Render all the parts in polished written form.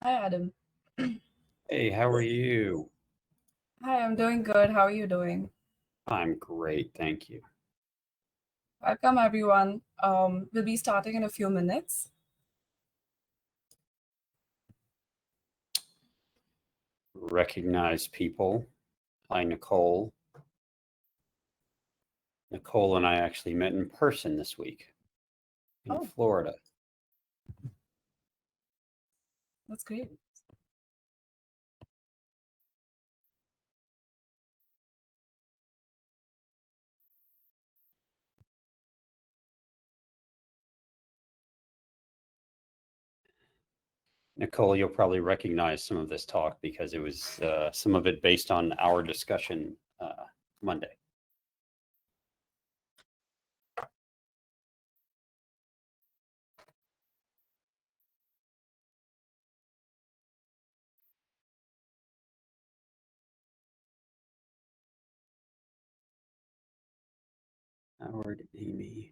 Hi, Adam. Hey, how are you? Hi, I'm doing good. How are you doing? I'm great, thank you. Welcome, everyone. We'll be starting in a few minutes. Recognize people. Hi, Nicole. Nicole and I actually met in person this week in Florida. That's great. Nicole, you'll probably recognize some of this talk because it was some of it based on our discussion Monday. Howard, Amy.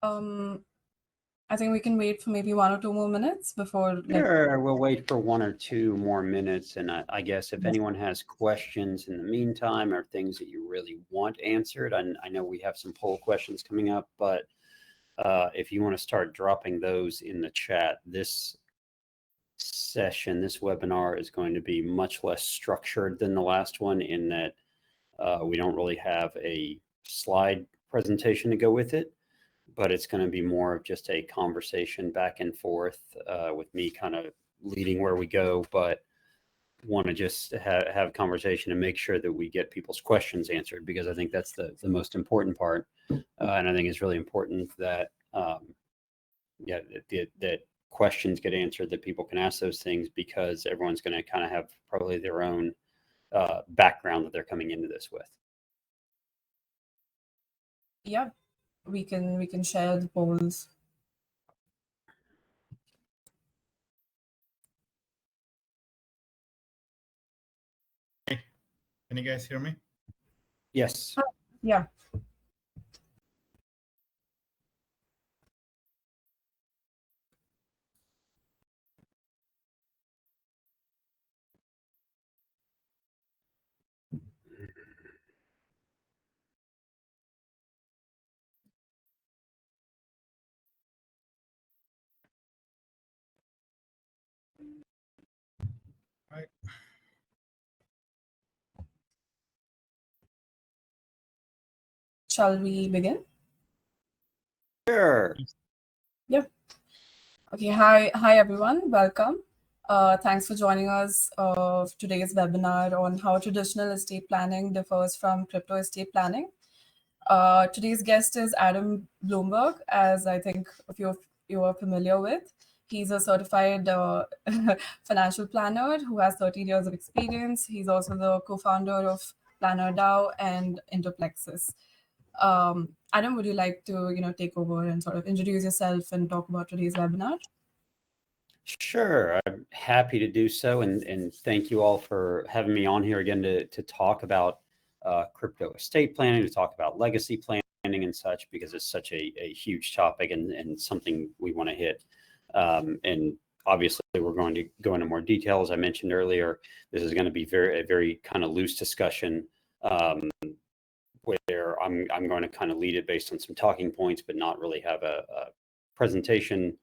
I think we can wait for maybe 1 or 2 more minutes before. Sure, we'll wait for 1 or 2 more minutes. And I guess if anyone has questions in the meantime or things that you really want answered, I know we have some poll questions coming up, but if you want to start dropping those in the chat, this session, this webinar is going to be much less structured than the last one in that we don't really have a slide presentation to go with it, but it's going to be more of just a conversation back and forth with me kind of leading where we go, but want to just have a conversation and make sure that we get people's questions answered, because I think that's the most important part. And I think it's really important that, that questions get answered, that people can ask those things, because everyone's going to kind of have probably their own background that they're coming into this with. Yeah, we can share the polls. Hey, can you guys hear me? Yes. Yeah. Right. Shall we begin? Sure. Yeah. Okay. Hi, everyone. Welcome. Thanks for joining us for today's webinar on how traditional estate planning differs from crypto estate planning. Today's guest is Adam Blumberg, as I think a few of you are familiar with. He's a certified financial planner who has 13 years of experience. He's also the co-founder of PlannerDAO and Interplexis. Adam, would you like to take over and sort of introduce yourself and talk about today's webinar? Sure, I'm happy to do so, and thank you all for having me on here again to talk about crypto estate planning, to talk about legacy planning and such, because it's such a huge topic and something we want to hit. And obviously, we're going to go into more detail. As I mentioned earlier, this is going to be a very kind of loose discussion where I'm going to kind of lead it based on some talking points, but not really have a presentation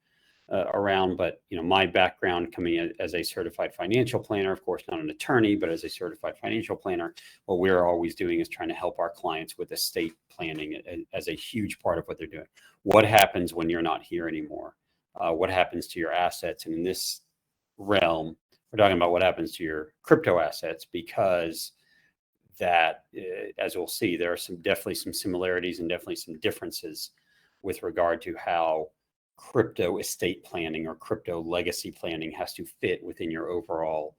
around. But my background coming in as a certified financial planner, of course not an attorney, but as a certified financial planner, what we're always doing is trying to help our clients with estate planning as a huge part of what they're doing. What happens when you're not here anymore? What happens to your assets? And in this realm, we're talking about what happens to your crypto assets, because that, as we'll see, there are definitely some similarities and definitely some differences with regard to how crypto estate planning or crypto legacy planning has to fit within your overall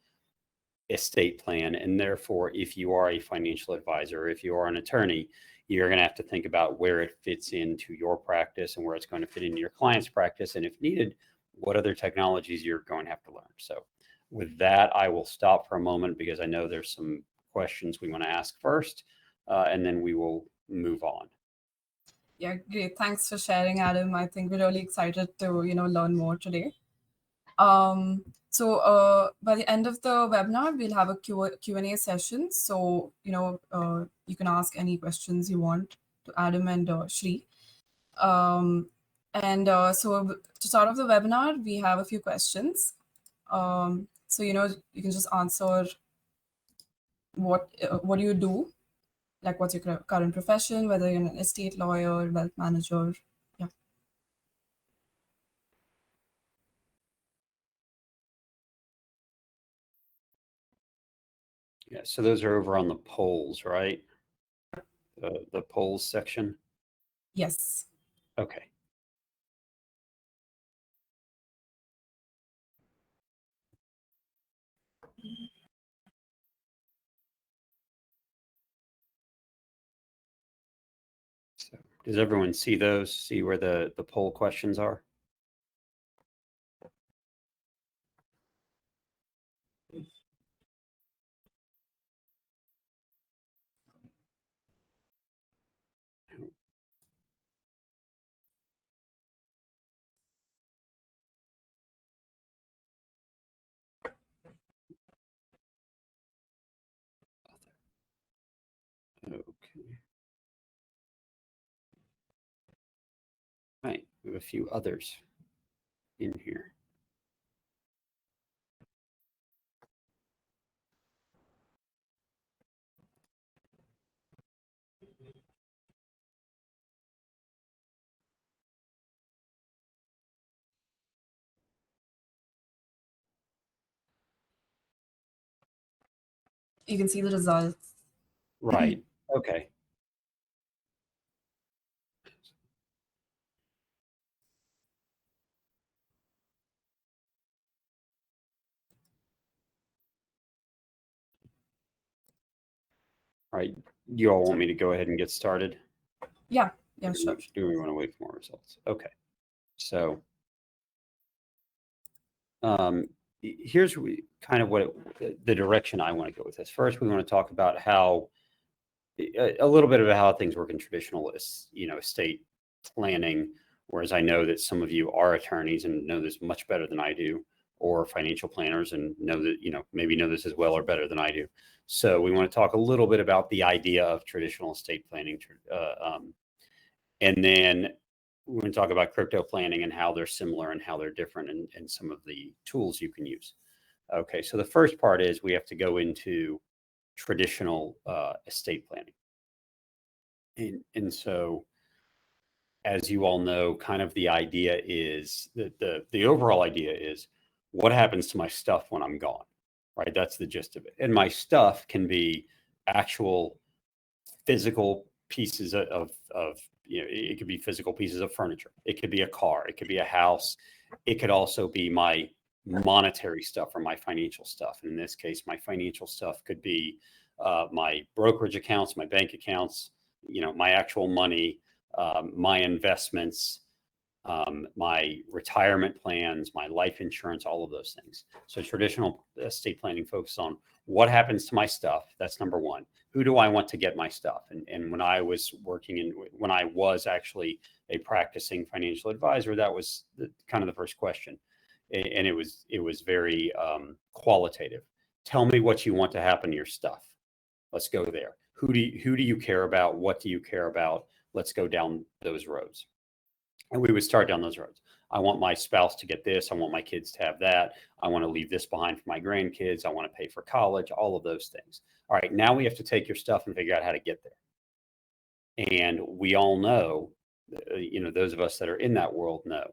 estate plan. And therefore, if you are a financial advisor, if you are an attorney, you're going to have to think about where it fits into your practice and where it's going to fit into your client's practice. And if needed, what other technologies you're going to have to learn. So with that, I will stop for a moment because I know there's some questions we want to ask first, and then we will move on. Yeah, great. Thanks for sharing, Adam. I think we're really excited to, learn more today. So by the end of the webinar, we'll have a Q&A session. So, you can ask any questions you want to Adam and Shri. So to start off the webinar, we have a few questions. So, you can just answer what do you do? Like, what's your current profession, whether you're an estate lawyer, wealth manager. Yeah. Yeah, so those are over on the polls, right? The polls section? Yes. Okay. So does everyone see those? See where the poll questions are? Okay. Right, we have a few others in here. You can see the results. Right. Okay. All right. You all want me to go ahead and get started? Yeah, sure. Do we want to wait for more results? Okay. So here's kind of the direction I want to go with this. First, we want to talk about how a little bit about how things work in traditional, estate planning. Whereas I know that some of you are attorneys and know this much better than I do, or financial planners and know that, maybe know this as well or better than I do. So we want to talk a little bit about the idea of traditional estate planning. And then we're going to talk about crypto planning and how they're similar and how they're different and some of the tools you can use. Okay, so the first part is we have to go into traditional estate planning. And so, as you all know, kind of the idea is that the overall idea is what happens to my stuff when I'm gone, right? That's the gist of it. And my stuff can be actual physical pieces of it could be physical pieces of furniture. It could be a car. It could be a house. It could also be my monetary stuff or my financial stuff. And in this case, my financial stuff could be my brokerage accounts, my bank accounts, my actual money, my investments, my retirement plans, my life insurance, all of those things. So traditional estate planning focuses on what happens to my stuff. That's number one. Who do I want to get my stuff? And when I was when I was actually a practicing financial advisor, that was kind of the first question. And it was very qualitative. Tell me what you want to happen to your stuff. Let's go there. Who do you care about? What do you care about? Let's go down those roads. And we would start down those roads. I want my spouse to get this. I want my kids to have that. I want to leave this behind for my grandkids. I want to pay for college, all of those things. All right, now we have to take your stuff and figure out how to get there. And we all know, those of us that are in that world know,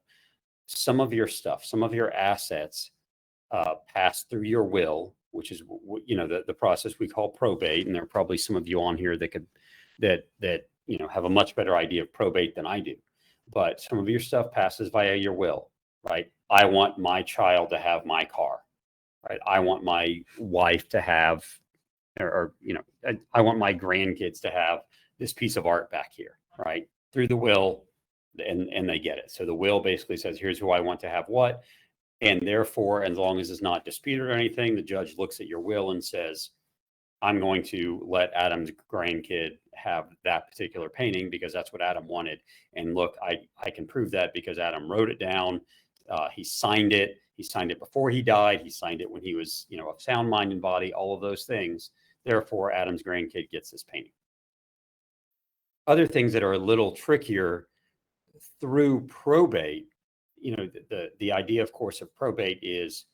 some of your stuff, some of your assets pass through your will, which is, the process we call probate. And there are probably some of you on here that have a much better idea of probate than I do. But some of your stuff passes via your will, right? I want my child to have my car, right? I want my wife to have, I want my grandkids to have this piece of art back here, right? Through the will, and they get it. So the will basically says, here's who I want to have what. And therefore, as long as it's not disputed or anything, the judge looks at your will and says, I'm going to let Adam's grandkid have that particular painting because that's what Adam wanted. And look, I can prove that because Adam wrote it down. He signed it. He signed it before he died. He signed it when he was, of sound mind and body, all of those things. Therefore, Adam's grandkid gets this painting. Other things that are a little trickier through probate, the idea, of course, of probate is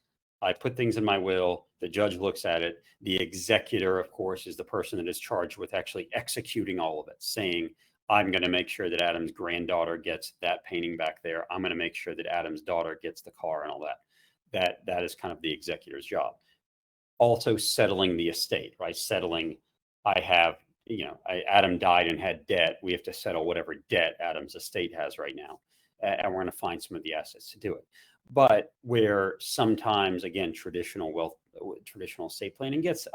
I put things in my will, the judge looks at it. The executor, of course, is the person that is charged with actually executing all of it, saying, I'm going to make sure that Adam's granddaughter gets that painting back there. I'm going to make sure that Adam's daughter gets the car and all that. That is kind of the executor's job. Also settling the estate, right? Settling, Adam died and had debt. We have to settle whatever debt Adam's estate has right now. And we're going to find some of the assets to do it. But where sometimes, again, traditional estate planning gets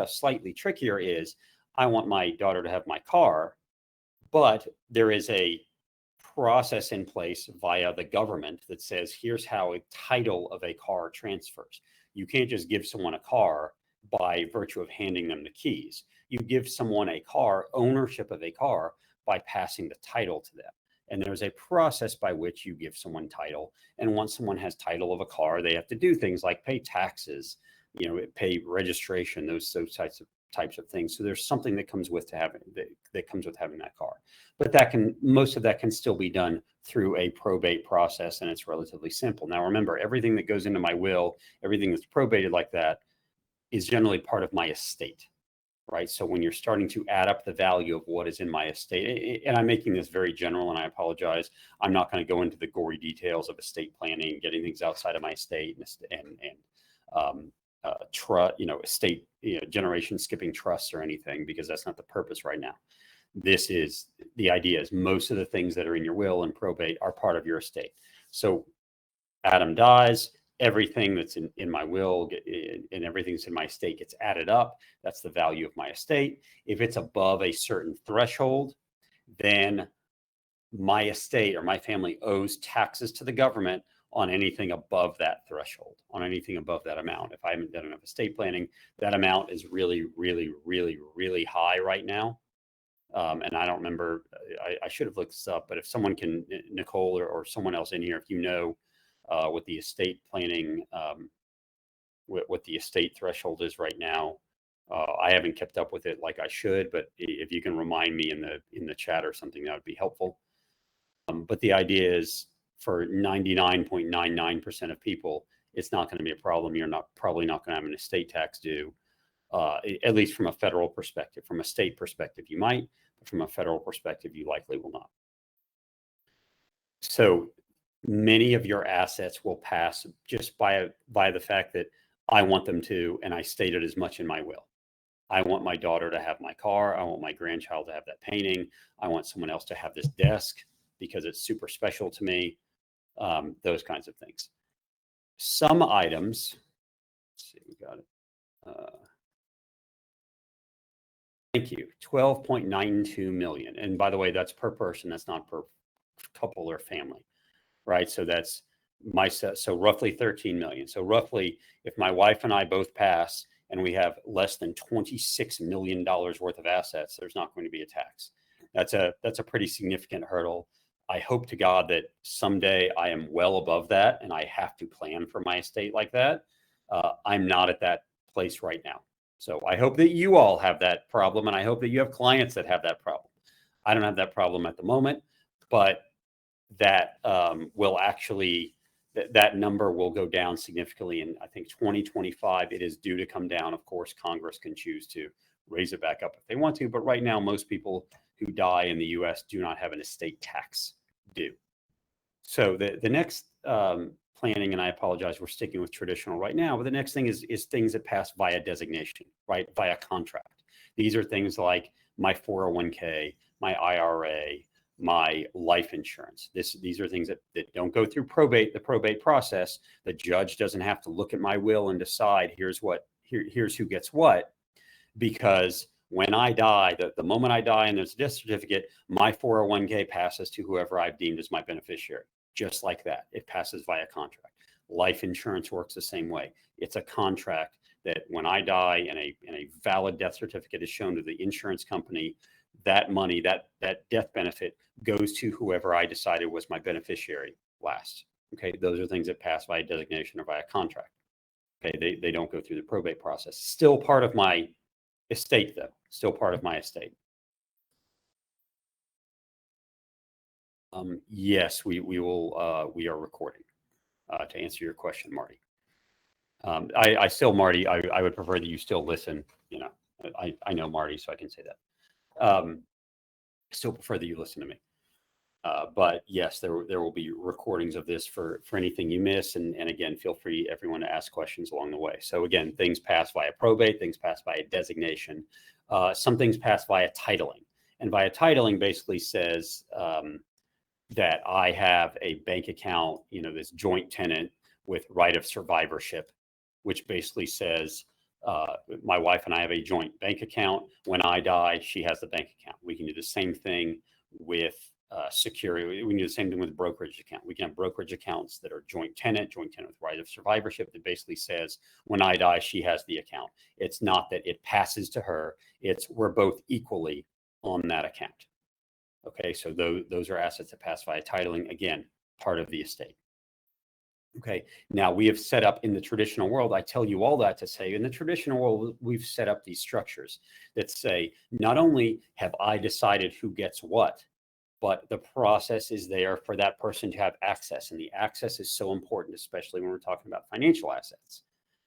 slightly trickier is I want my daughter to have my car, but there is a process in place via the government that says, here's how a title of a car transfers. You can't just give someone a car by virtue of handing them the keys. You give someone a car, ownership of a car, by passing the title to them. And there's a process by which you give someone title. And once someone has title of a car, they have to do things like pay taxes, pay registration, those types of things. So there's something that comes with having that car. But most of that can still be done through a probate process, and it's relatively simple. Now, remember, everything that goes into my will, everything that's probated like that, is generally part of my estate. Right. So when you're starting to add up the value of what is in my estate, and I'm making this very general, and I apologize, I'm not going to go into the gory details of estate planning, getting things outside of my estate and estate, generation skipping trusts or anything, because that's not the purpose right now. The idea is most of the things that are in your will and probate are part of your estate. So Adam dies. Everything that's in my will and everything that's in my estate gets added up. That's the value of my estate. If it's above a certain threshold, then my estate or my family owes taxes to the government on anything above that threshold, on anything above that amount. If I haven't done enough estate planning, that amount is really, really, really, really high right now. And I don't remember, I should have looked this up, but if someone can, Nicole or someone else in here, if you know, what the estate planning, what the estate threshold is right now. I haven't kept up with it like I should, but if you can remind me in the chat or something, that would be helpful. But the idea is for 99.99% of people, it's not going to be a problem. You're probably not going to have an estate tax due, at least from a federal perspective. From a state perspective, you might, but from a federal perspective, you likely will not. So many of your assets will pass just by the fact that I want them to, and I stated as much in my will. I want my daughter to have my car. I want my grandchild to have that painting. I want someone else to have this desk because it's super special to me. Those kinds of things. Some items, let's see, we got it. Thank you, 12.92 million. And by the way, that's per person. That's not per couple or family, right? So that's so roughly 13 million. So roughly, if my wife and I both pass and we have less than $26 million worth of assets, there's not going to be a tax. That's a pretty significant hurdle. I hope to God that someday I am well above that and I have to plan for my estate like that. I'm not at that place right now. So I hope that you all have that problem, and I hope that you have clients that have that problem. I don't have that problem at the moment, but that will actually, that number will go down significantly. In I think 2025, it is due to come down. Of course, Congress can choose to raise it back up if they want to, but right now, most people who die in the US do not have an estate tax due. So the next planning, and I apologize, we're sticking with traditional right now, but the next thing is things that pass via designation, right? Via contract. These are things like my 401k, my IRA, my life insurance. These are things that don't go through the probate process. The judge doesn't have to look at my will and decide here's who gets what, because when I die, the moment I die and there's a death certificate, my 401k passes to whoever I've deemed as my beneficiary. Just like that, it passes via contract. Life insurance works the same way. It's a contract that when I die and a valid death certificate is shown to the insurance company, that money, that death benefit goes to whoever I decided was my beneficiary last. Okay, those are things that pass via designation or via contract. Okay, they don't go through the probate process. Still part of my estate, though. Still part of my estate. Yes, we will. We are recording. To answer your question, Marty. I still, Marty, I would prefer that you still listen. You know, I know Marty, so I can say that. Still prefer that you listen to me. But yes, there will be recordings of this for anything you miss. And again, feel free, everyone, to ask questions along the way. So again, things pass via probate, things pass via designation. Some things pass via titling. And via titling basically says that I have a bank account, this joint tenant with right of survivorship, which basically says my wife and I have a joint bank account. When I die, she has the bank account. We can do the same thing with security. We can do the same thing with brokerage account. We can have brokerage accounts that are joint tenant with right of survivorship that basically says when I die, she has the account. It's not that it passes to her. It's we're both equally on that account. Okay, so those are assets that pass via titling. Again, part of the estate. Okay, now we have set up in the traditional world, I tell you all that to say, in the traditional world, we've set up these structures that say, not only have I decided who gets what, but the process is there for that person to have access. And the access is so important, especially when we're talking about financial assets,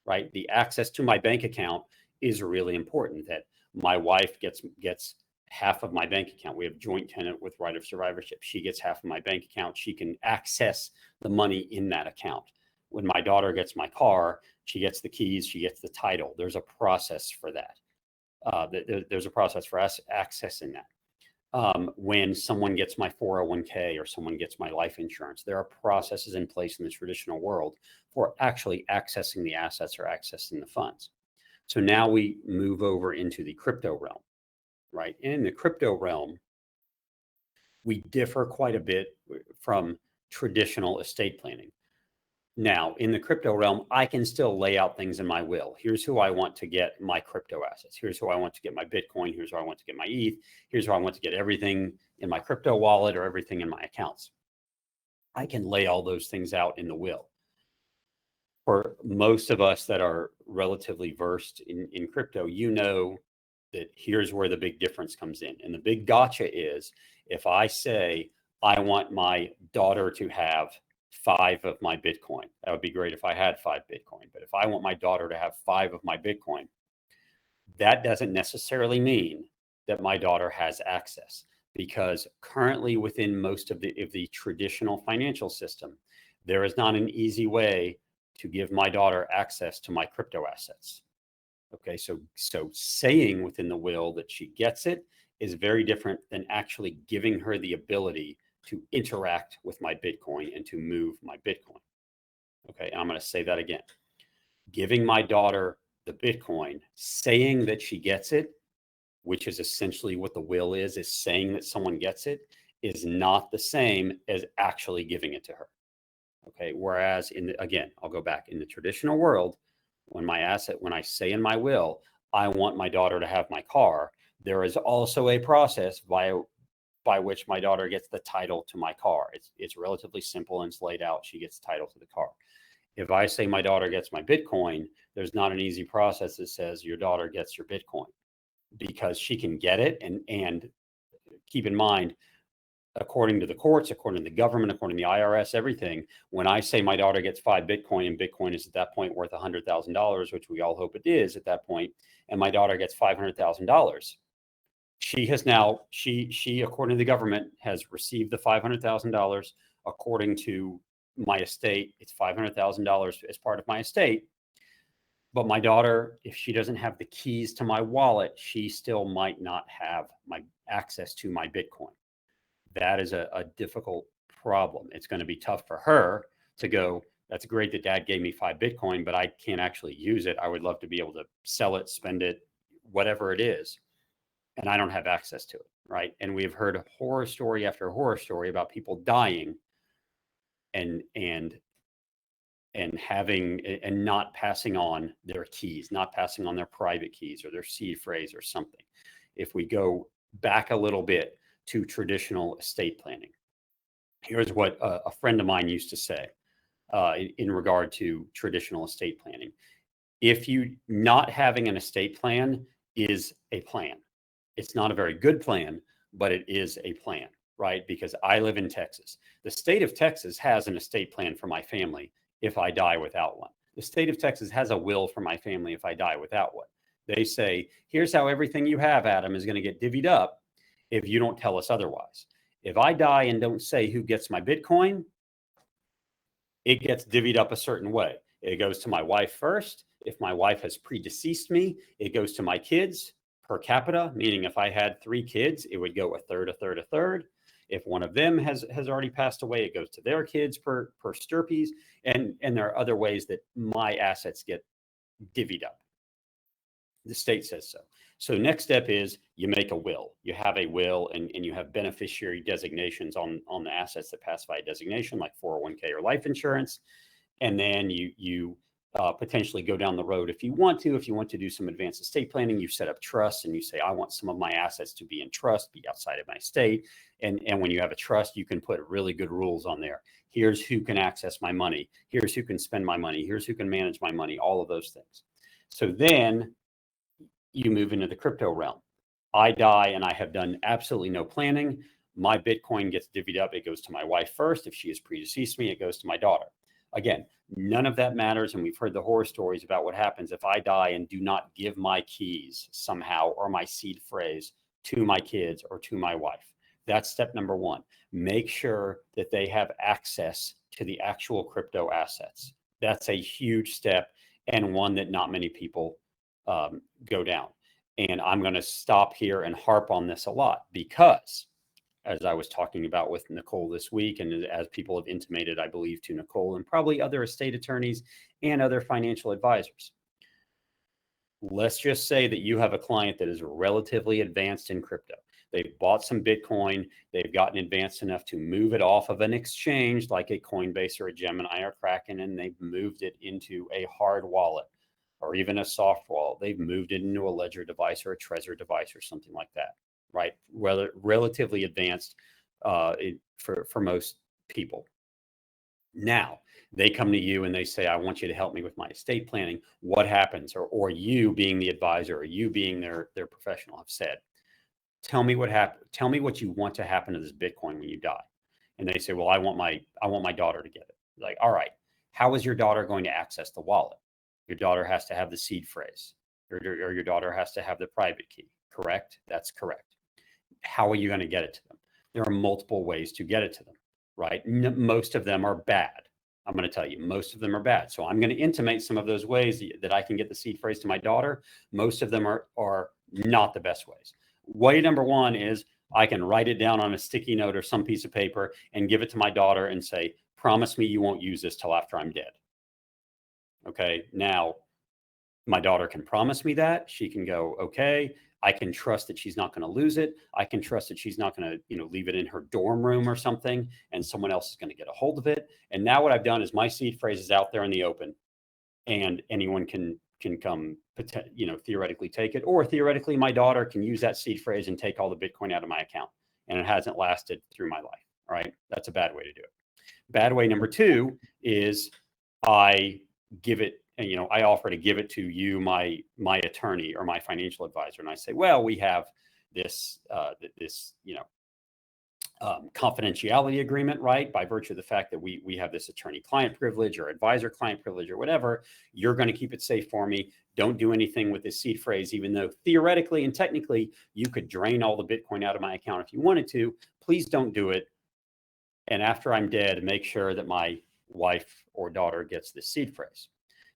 right? The access to my bank account is really important, that my wife gets half of my bank account. We have joint tenant with right of survivorship. She gets half of my bank account. She can access the money in that account. When my daughter gets my car, she gets the keys, she gets the title. There's a process for that. There's a process for us accessing that. When someone gets my 401k or someone gets my life insurance, there are processes in place in the traditional world for actually accessing the assets or accessing the funds. So now we move over into the crypto realm. Right. And in the crypto realm, we differ quite a bit from traditional estate planning. Now, in the crypto realm, I can still lay out things in my will. Here's who I want to get my crypto assets. Here's who I want to get my Bitcoin. Here's who I want to get my ETH. Here's who I want to get everything in my crypto wallet or everything in my accounts. I can lay all those things out in the will. For most of us that are relatively versed in crypto, that here's where the big difference comes in. And the big gotcha is if I say I want my daughter to have 5 of my Bitcoin, that would be great if I had 5 Bitcoin. But if I want my daughter to have 5 of my Bitcoin, that doesn't necessarily mean that my daughter has access, because currently within most of the traditional financial system, there is not an easy way to give my daughter access to my crypto assets. Okay, so saying within the will that she gets it is very different than actually giving her the ability to interact with my Bitcoin and to move my Bitcoin. Okay, and I'm going to say that again. Giving my daughter the Bitcoin, saying that she gets it, which is essentially what the will is saying that someone gets it, is not the same as actually giving it to her. Okay, whereas again, I'll go back in the traditional world, when I say in my will, I want my daughter to have my car, there is also a process by which my daughter gets the title to my car. It's relatively simple and it's laid out. She gets title to the car. If I say my daughter gets my Bitcoin, there's not an easy process that says your daughter gets your Bitcoin, because she can get it. And keep in mind, according to the courts, according to the government, according to the IRS, everything, when I say my daughter gets 5 Bitcoin and Bitcoin is at that point worth $100,000, which we all hope it is at that point, and my daughter gets $500,000, she has now, she, according to the government, has received the $500,000. According to my estate, it's $500,000 as part of my estate. But my daughter, if she doesn't have the keys to my wallet, she still might not have my access to my Bitcoin. That is a difficult problem. It's going to be tough for her to go, that's great that dad gave me 5 Bitcoin, but I can't actually use it. I would love to be able to sell it, spend it, whatever it is. And I don't have access to it, right? And we've heard horror story after horror story about people dying and not passing on their keys, not passing on their private keys or their seed phrase or something. If we go back a little bit to traditional estate planning, here's what a friend of mine used to say in regard to traditional estate planning. If you not having an estate plan is a plan. It's not a very good plan, but it is a plan, right? Because I live in Texas. The state of Texas has an estate plan for my family if I die without one. The state of Texas has a will for my family if I die without one. They say, here's how everything you have, Adam, is going to get divvied up if you don't tell us otherwise. If I die and don't say who gets my Bitcoin, it gets divvied up a certain way. It goes to my wife first. If my wife has predeceased me, it goes to my kids per capita, meaning if I had 3 kids, it would go a third, a third, a third. If one of them has already passed away, it goes to their kids per stirpies. And there are other ways that my assets get divvied up. The state says so. So next step is you make a will. You have a will and you have beneficiary designations on the assets that pass by a designation, like 401k or life insurance. And then you potentially go down the road if you want to do some advanced estate planning. You set up trusts and you say, I want some of my assets to be in trust, be outside of my estate. And when you have a trust, you can put really good rules on there. Here's who can access my money. Here's who can spend my money. Here's who can manage my money, all of those things. So then you move into the crypto realm. I die and I have done absolutely no planning. My Bitcoin gets divvied up. It goes to my wife first. If she has predeceased me, it goes to my daughter. Again, none of that matters. And we've heard the horror stories about what happens if I die and do not give my keys somehow or my seed phrase to my kids or to my wife. That's step number 1. Make sure that they have access to the actual crypto assets. That's a huge step and one that not many people go down. And I'm going to stop here and harp on this a lot because, as I was talking about with Nicole this week, and as people have intimated, I believe, to Nicole and probably other estate attorneys and other financial advisors, let's just say that you have a client that is relatively advanced in crypto. They've bought some Bitcoin. They've gotten advanced enough to move it off of an exchange like a Coinbase or a Gemini or Kraken, and they've moved it into a hard wallet or even a soft wallet. They've moved it into a Ledger device or a Trezor device or something like that, right? Relatively advanced for most people. Now, they come to you and they say, I want you to help me with my estate planning. What happens? Or you being the advisor or you being their professional have said, tell me what happened. Tell me what you want to happen to this Bitcoin when you die. And they say, well, I want my daughter to get it. Like, all right, how is your daughter going to access the wallet? Your daughter has to have the seed phrase, or your daughter has to have the private key, correct? That's correct. how are you going to get it to them? There are multiple ways to get it to them, right? Most of them are bad. I'm going to tell you, most of them are bad. So I'm going to intimate some of those ways that I can get the seed phrase to my daughter. Most of them are not the best ways. Way number one is I can write it down on a sticky note or some piece of paper and give it to my daughter and say, promise me you won't use this till after I'm dead. Okay. Now, my daughter can promise me that. She can go, okay, I can trust that she's not going to lose it. I can trust that she's not going to, leave it in her dorm room or something, and someone else is going to get a hold of it. And now what I've done is my seed phrase is out there in the open, and anyone can come, theoretically take it, or theoretically my daughter can use that seed phrase and take all the Bitcoin out of my account, and it hasn't lasted through my life. All right, that's a bad way to do it. Bad way number two is I give it. And, I offer to give it to you, my attorney or my financial advisor. And I say, well, we have this, confidentiality agreement, right? By virtue of the fact that we have this attorney-client privilege or advisor-client privilege or whatever, you're going to keep it safe for me. Don't do anything with this seed phrase, even though theoretically and technically you could drain all the Bitcoin out of my account if you wanted to. Please don't do it. And after I'm dead, make sure that my wife or daughter gets this seed phrase.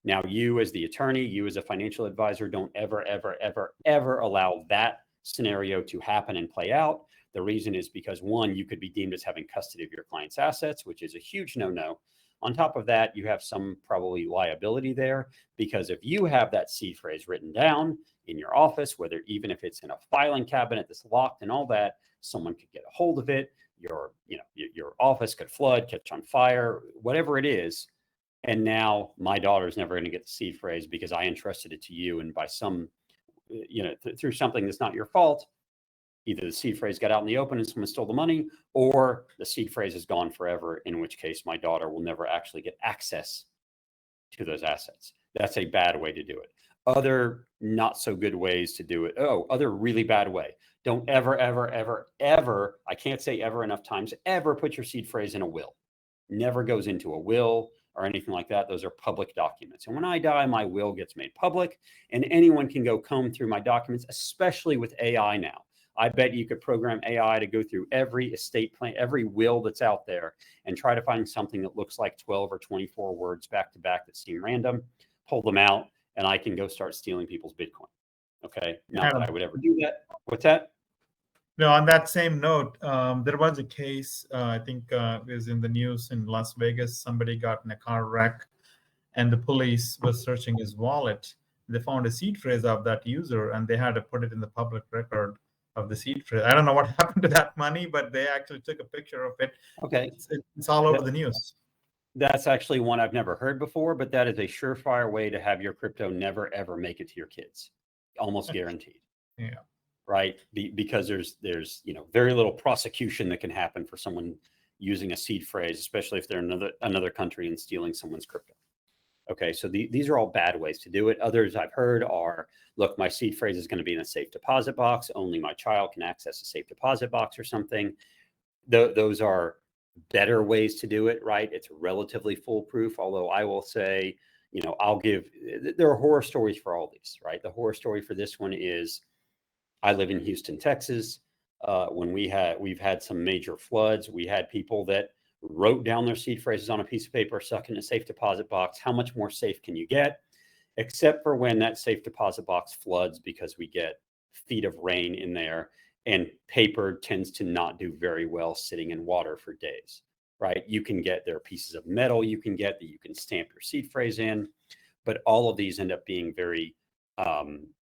Now, you as the attorney, you as a financial advisor, don't ever, ever, ever, ever allow that scenario to happen and play out. The reason is because, one, you could be deemed as having custody of your client's assets, which is a huge no-no. On top of that, you have some probably liability there, because if you have that seed phrase written down in your office, whether even if it's in a filing cabinet that's locked and all that, someone could get a hold of it. Your office could flood, catch on fire, whatever it is. And now my daughter's never going to get the seed phrase because I entrusted it to you. And by some, through something that's not your fault, either the seed phrase got out in the open and someone stole the money, or the seed phrase is gone forever, in which case my daughter will never actually get access to those assets. That's a bad way to do it. Other not so good ways to do it. Other really bad way. Don't ever, ever, ever, ever, I can't say ever enough times, ever put your seed phrase in a will. Never goes into a will or anything like that. Those are public documents. And when I die, my will gets made public, and anyone can go comb through my documents, especially with AI now. I bet you could program AI to go through every estate plan, every will that's out there, and try to find something that looks like 12 or 24 words back to back that seem random, pull them out, and I can go start stealing people's Bitcoin. Okay. Not that I would ever do that. What's that? No, on that same note, there was a case, I think it was in the news in Las Vegas. Somebody got in a car wreck and the police was searching his wallet. They found a seed phrase of that user and they had to put it in the public record of the seed phrase. I don't know what happened to that money, but they actually took a picture of it. Okay. It's all over the news. That's actually one I've never heard before, but that is a surefire way to have your crypto never, ever make it to your kids. Almost guaranteed. Yeah. Right? Because there's very little prosecution that can happen for someone using a seed phrase, especially if they're in another country and stealing someone's crypto. Okay, so these are all bad ways to do it. Others I've heard are, look, my seed phrase is going to be in a safe deposit box. Only my child can access a safe deposit box or something. Those are better ways to do it, right? It's relatively foolproof, although I will say, there are horror stories for all these, right? The horror story for this one is, I live in Houston, Texas. When we've had some major floods, we had people that wrote down their seed phrases on a piece of paper, stuck in a safe deposit box. How much more safe can you get? Except for when that safe deposit box floods, because we get feet of rain in there, and paper tends to not do very well sitting in water for days, right? There are pieces of metal you can get that you can stamp your seed phrase in, but all of these end up being very,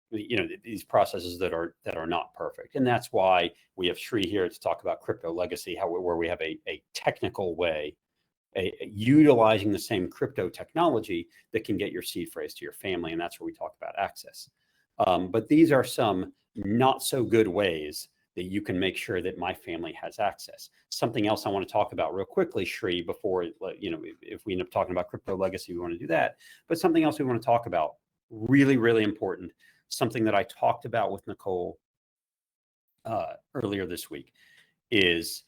these processes that are not perfect. And that's why we have Sri here to talk about crypto legacy, where we have a technical way, utilizing the same crypto technology that can get your seed phrase to your family. And that's where we talk about access. But these are some not so good ways that you can make sure that my family has access. Something else I want to talk about real quickly, Sri, before, if we end up talking about crypto legacy, we want to do that. But something else we want to talk about, really, really important, something that I talked about with Nicole earlier this week, is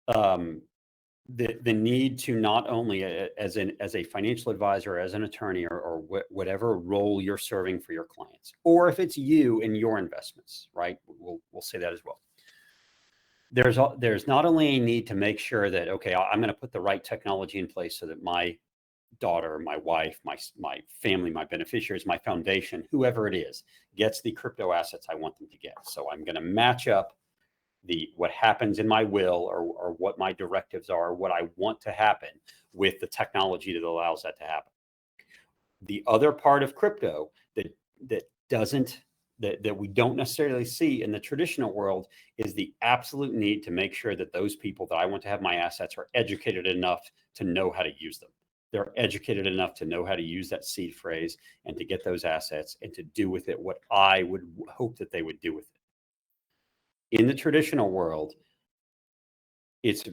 the need to not only as a financial advisor, as an attorney, or whatever role you're serving for your clients, or if it's you in your investments, right? We'll say that as well. there's not only a need to make sure that, okay, I'm going to put the right technology in place so that my daughter, my wife, my family, my beneficiaries, my foundation, whoever it is, gets the crypto assets I want them to get. So I'm going to match up what happens in my will or what my directives are, what I want to happen with the technology that allows that to happen. The other part of crypto that we don't necessarily see in the traditional world is the absolute need to make sure that those people that I want to have my assets are educated enough to know how to use them. They're educated enough to know how to use that seed phrase and to get those assets and to do with it what I would hope that they would do with it. In the traditional world, it's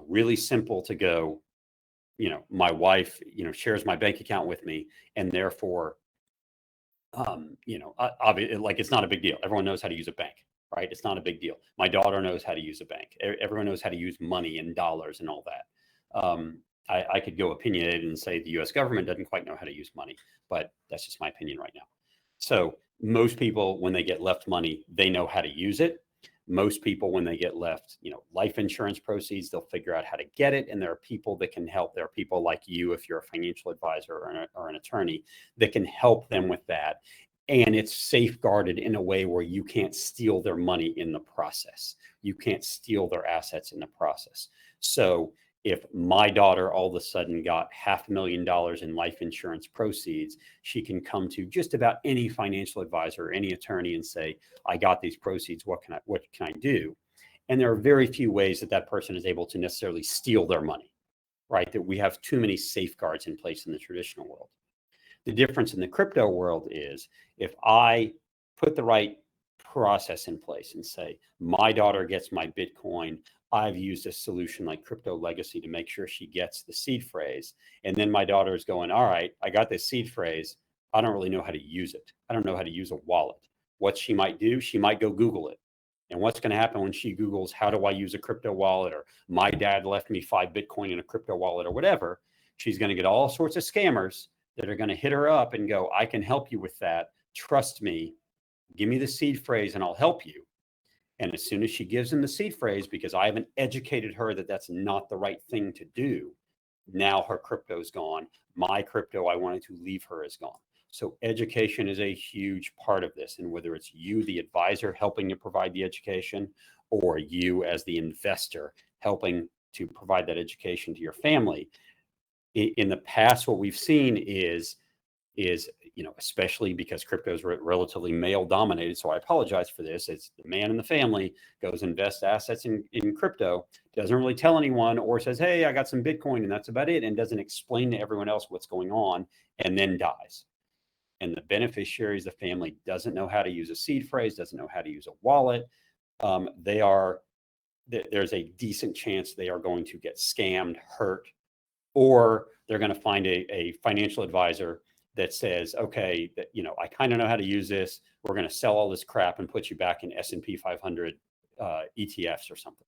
really simple to go, my wife, shares my bank account with me, and therefore, obviously, like, it's not a big deal. Everyone knows how to use a bank, right? It's not a big deal. My daughter knows how to use a bank. Everyone knows how to use money and dollars and all that. I could go opinionated and say the US government doesn't quite know how to use money, but that's just my opinion right now. So most people, when they get left money, they know how to use it. Most people, when they get left, life insurance proceeds, they'll figure out how to get it. And there are people that can help. There are people like you, if you're a financial advisor or an attorney, that can help them with that. And it's safeguarded in a way where you can't steal their money in the process. You can't steal their assets in the process. So if my daughter all of a sudden got $500,000 in life insurance proceeds, she can come to just about any financial advisor or any attorney and say, I got these proceeds, what can I do? And there are very few ways that person is able to necessarily steal their money, right? That we have too many safeguards in place in the traditional world. The difference in the crypto world is if I put the right process in place and say, my daughter gets my Bitcoin, I've used a solution like Cryptolegacy to make sure she gets the seed phrase. And then my daughter is going, all right, I got this seed phrase. I don't really know how to use it. I don't know how to use a wallet. What she might do, she might go Google it. And what's going to happen when she Googles, how do I use a crypto wallet? Or my dad left me 5 Bitcoin in a crypto wallet or whatever. She's going to get all sorts of scammers that are going to hit her up and go, I can help you with that. Trust me. Give me the seed phrase and I'll help you. And as soon as she gives him the seed phrase, because I haven't educated her that that's not the right thing to do, now her crypto is gone. My crypto I wanted to leave her is gone. So education is a huge part of this. And whether it's you, the advisor, helping to provide the education, or you as the investor helping to provide that education to your family, in the past, what we've seen is especially because crypto is relatively male dominated. So I apologize for this. It's the man in the family goes invest assets in crypto, doesn't really tell anyone, or says, hey, I got some Bitcoin and that's about it. And doesn't explain to everyone else what's going on, and then dies. And the beneficiaries, the family, doesn't know how to use a seed phrase, doesn't know how to use a wallet. There's a decent chance they are going to get scammed, hurt, or they're going to find a financial advisor that says, okay, I kind of know how to use this. We're going to sell all this crap and put you back in S&P 500 ETFs or something.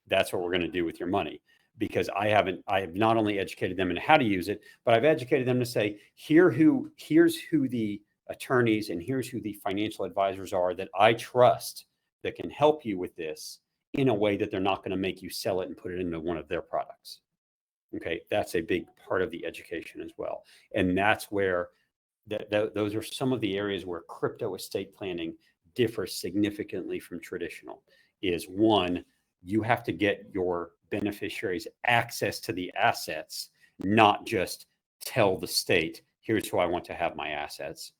That's what we're going to do with your money. Because I have not only educated them in how to use it, but I've educated them to say, here's who the attorneys and here's who the financial advisors are that I trust that can help you with this in a way that they're not going to make you sell it and put it into one of their products. Okay, that's a big part of the education as well. And that's where those are some of the areas where crypto estate planning differs significantly from traditional. Is one, you have to get your beneficiaries access to the assets, not just tell the state, here's who I want to have my assets.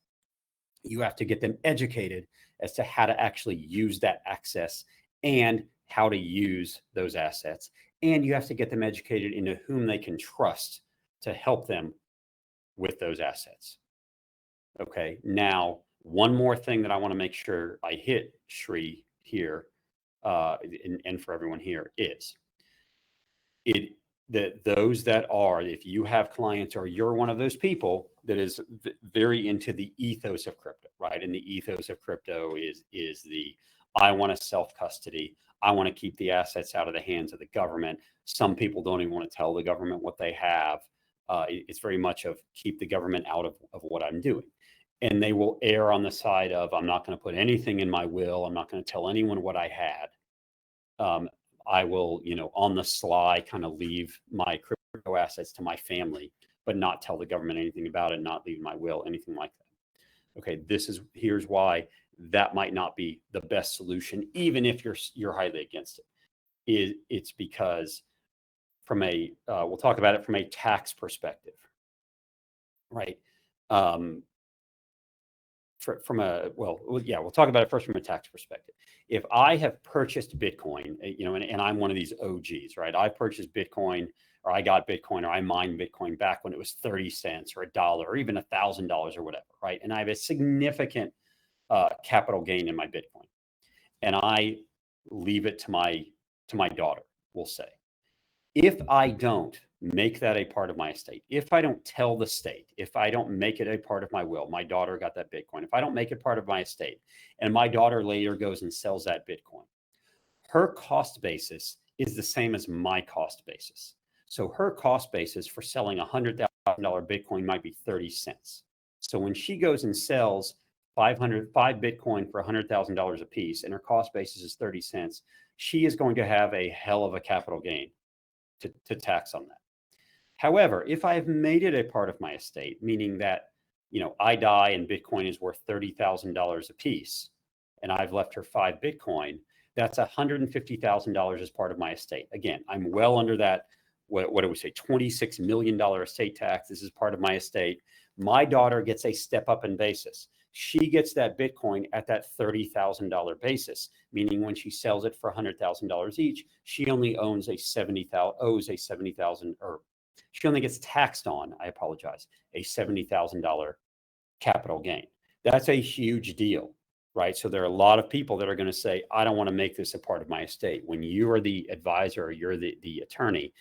You have to get them educated as to how to actually use that access and how to use those assets. And you have to get them educated into whom they can trust to help them with those assets. Okay, now, one more thing that I want to make sure I hit, Shri, here, and for everyone here, is that those that are, if you have clients or you're one of those people that is very into the ethos of crypto, right? And the ethos of crypto is the, I want to self-custody. I want to keep the assets out of the hands of the government. Some people don't even want to tell the government what they have. It's very much of keep the government out of what I'm doing. And they will err on the side of, I'm not going to put anything in my will. I'm not going to tell anyone what I had. I will, on the sly kind of leave my crypto assets to my family, but not tell the government anything about it, not leave my will, anything like that. Okay, here's why that might not be the best solution, even if you're highly against it. It's because we'll talk about it from a tax perspective, right? We'll talk about it first from a tax perspective. If I have purchased Bitcoin, and I'm one of these OGs, right? I purchased Bitcoin, or I got Bitcoin, or I mined Bitcoin back when it was 30 cents or $1 or even $1,000 or whatever, right? And I have a significant capital gain in my Bitcoin, and I leave it to my daughter, we'll say. If I don't make that a part of my estate, if I don't tell the state, if I don't make it a part of my will, my daughter got that Bitcoin, if I don't make it part of my estate, and my daughter later goes and sells that Bitcoin, her cost basis is the same as my cost basis. So her cost basis for selling $100,000 Bitcoin might be 30 cents. So when she goes and sells 5 Bitcoin for $100,000 a piece, and her cost basis is 30 cents, she is going to have a hell of a capital gain to tax on that. However, if I have made it a part of my estate, meaning that, I die and Bitcoin is worth $30,000 a piece, and I've left her 5 Bitcoin, that's $150,000 as part of my estate. Again, I'm well under that, what do we say, $26 million estate tax. This is part of my estate. My daughter gets a step up in basis. She gets that Bitcoin at that $30,000 basis, meaning when she sells it for $100,000 each, she only owes a $70,000, or she only gets taxed on, I apologize, a $70,000 capital gain. That's a huge deal, right? So there are a lot of people that are going to say, I don't want to make this a part of my estate. When you are the advisor, or you're the attorney,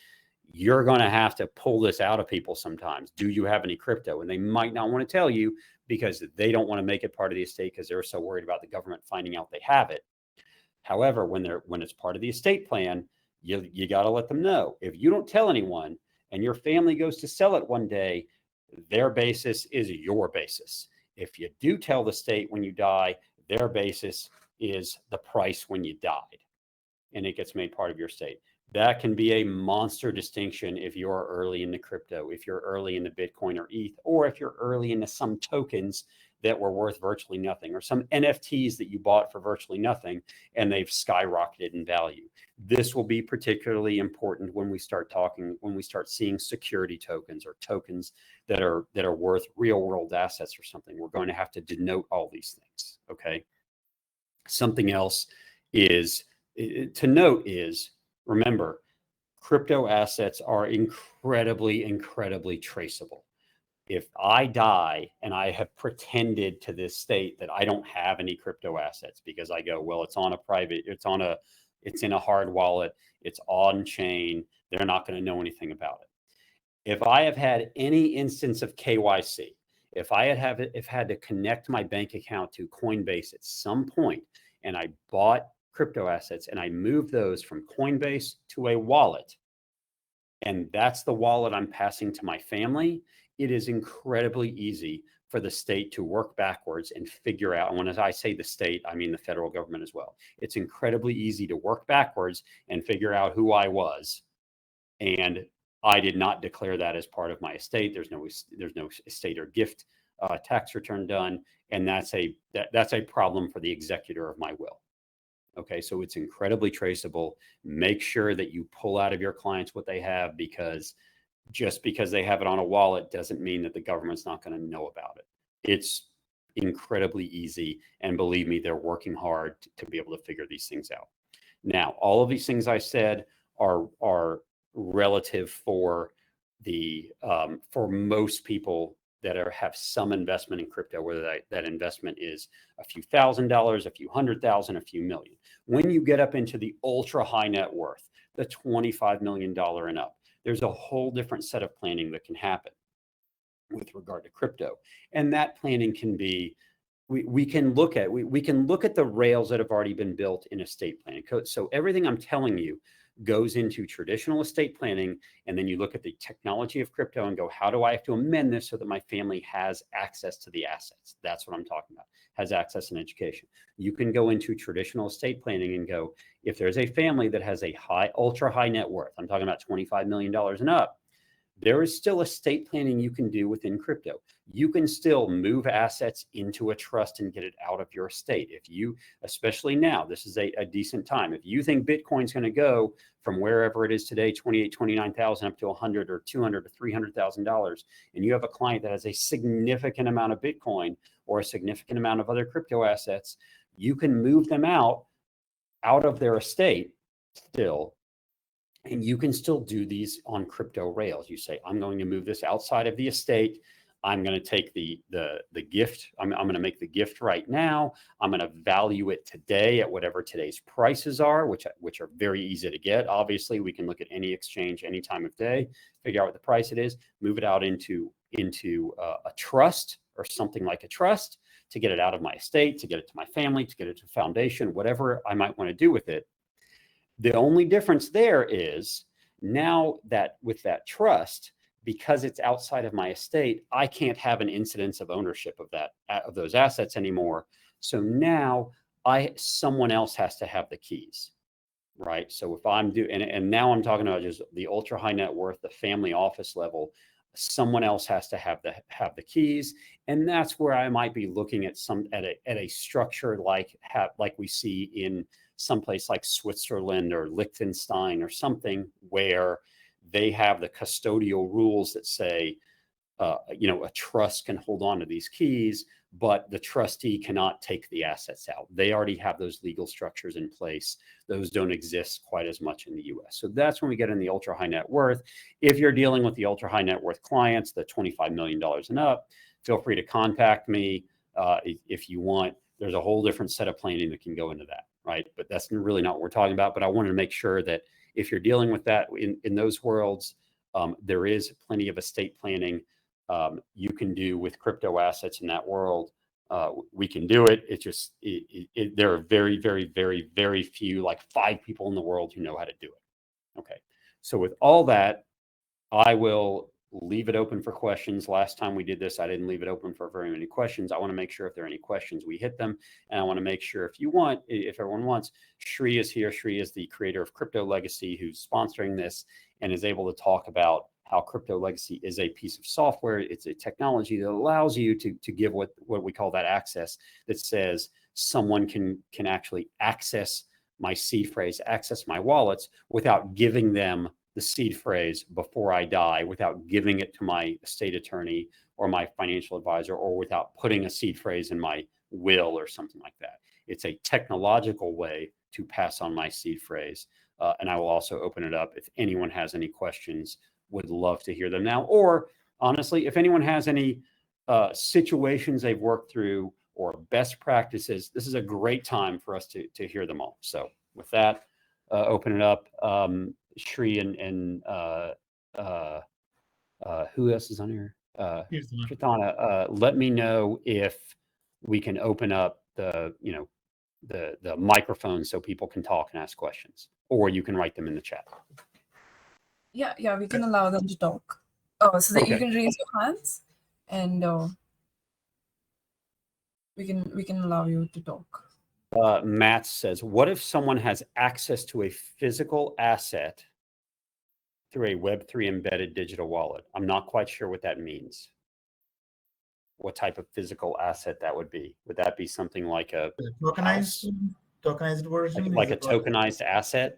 you're going to have to pull this out of people sometimes. Do you have any crypto? And they might not want to tell you because they don't want to make it part of the estate because they're so worried about the government finding out they have it. However, when it's part of the estate plan, you got to let them know. If you don't tell anyone and your family goes to sell it one day, their basis is your basis. If you do tell the state when you die, their basis is the price when you died, and it gets made part of your estate. That can be a monster distinction if you're early into crypto, if you're early into Bitcoin or ETH, or if you're early into some tokens that were worth virtually nothing, or some NFTs that you bought for virtually nothing and they've skyrocketed in value. This will be particularly important when we start seeing security tokens, or tokens that are worth real world assets or something. We're going to have to denote all these things. Okay. Something else to note is, remember, crypto assets are incredibly, incredibly traceable. If I die and I have pretended to this state that I don't have any crypto assets because I go, well, it's in a hard wallet, it's on chain, they're not going to know anything about it. If I have had any instance of KYC, if I have had to connect my bank account to Coinbase at some point, and I bought crypto assets and I moved those from Coinbase to a wallet, and that's the wallet I'm passing to my family, it is incredibly easy for the state to work backwards and figure out, and when I say the state, I mean the federal government as well. It's incredibly easy to work backwards and figure out who I was, and I did not declare that as part of my estate. There's no estate or gift tax return done, and that's a problem for the executor of my will. Okay, so it's incredibly traceable. Make sure that you pull out of your clients what they have, because just because they have it on a wallet doesn't mean that the government's not going to know about it. It's incredibly easy, and believe me, they're working hard to be able to figure these things out. Now, all of these things I said are relative for most people that have some investment in crypto, whether that investment is a few $1,000s, a few $100,000, a few million. When you get up into the ultra high net worth, the $25 million and up, there's a whole different set of planning that can happen with regard to crypto. And that planning can be, we can look at the rails that have already been built in estate planning. So everything I'm telling you, goes into traditional estate planning, and then you look at the technology of crypto and go, how do I have to amend this so that my family has access to the assets? That's what I'm talking about, has access and education. You can go into traditional estate planning and go, if there's a family that has a ultra high net worth, I'm talking about $25 million and up, there is still estate planning you can do within crypto. You can still move assets into a trust and get it out of your estate. If you, especially now, this is a decent time. If you think Bitcoin's going to go from wherever it is today, 28, 29,000 up to 100 or 200 or $300,000, and you have a client that has a significant amount of Bitcoin or a significant amount of other crypto assets, you can move them out of their estate still. And you can still do these on crypto rails. You say, I'm going to move this outside of the estate. I'm going to take the gift. I'm going to make the gift right now. I'm going to value it today at whatever today's prices are, which are very easy to get. Obviously, we can look at any exchange any time of day, figure out what the price it is, move it out into a trust or something like a trust to get it out of my estate, to get it to my family, to get it to a foundation, whatever I might want to do with it. The only difference there is now that with that trust, because it's outside of my estate, I can't have an incidence of ownership of those assets anymore. So now someone else has to have the keys, right? So if I'm doing, and now I'm talking about just the ultra high net worth, the family office level, someone else has to have the keys, and that's where I might be looking at a structure like we see in someplace like Switzerland or Liechtenstein or something, where they have the custodial rules that say, a trust can hold on to these keys, but the trustee cannot take the assets out. They already have those legal structures in place. Those don't exist quite as much in the US. So that's when we get in the ultra high net worth. If you're dealing with the ultra high net worth clients, the $25 million and up, feel free to contact me if you want. There's a whole different set of planning that can go into that, right? But that's really not what we're talking about. But I wanted to make sure that if you're dealing with that in those worlds, there is plenty of estate planning you can do with crypto assets in that world. We can do it. It just, there are very, very, very, very few, like 5 people in the world who know how to do it. Okay. So with all that, I will leave it open for questions. Last time we did this, I didn't leave it open for very many questions. I want to make sure if there are any questions, we hit them. And I want to make sure if everyone wants, Shri is here. Shri is the creator of Crypto Legacy, who's sponsoring this and is able to talk about how Cryptolegacy is a piece of software. It's a technology that allows you to give what we call that access, that says someone can actually access my seed phrase, access my wallets without giving them the seed phrase before I die, without giving it to my estate attorney or my financial advisor, or without putting a seed phrase in my will or something like that. It's a technological way to pass on my seed phrase. And I will also open it up if anyone has any questions. Would love to hear them now. Or honestly, if anyone has any situations they've worked through or best practices, this is a great time for us to hear them all. So with that, open it up. Shri and who else is on here? Kirtana, let me know if we can open up the microphone so people can talk and ask questions, or you can write them in the chat. Yeah, we can allow them to talk. So that you can raise your hands, and we can allow you to talk. Matt says, what if someone has access to a physical asset through a Web3 embedded digital wallet? I'm not quite sure what that means. What type of physical asset that would be? Would that be something like a tokenized version? Like a tokenized asset?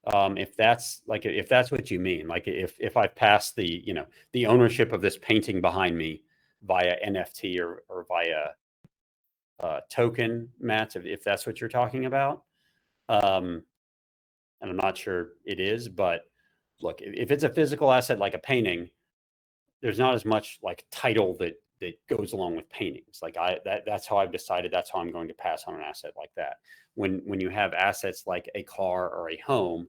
If that's what you mean, like if I pass the ownership of this painting behind me via NFT or via token, Matt, if that's what you're talking about, and I'm not sure it is, but look, if it's a physical asset like a painting, there's not as much like title that goes along with paintings. Like that's how I've decided that's how I'm going to pass on an asset like that. When you have assets like a car or a home,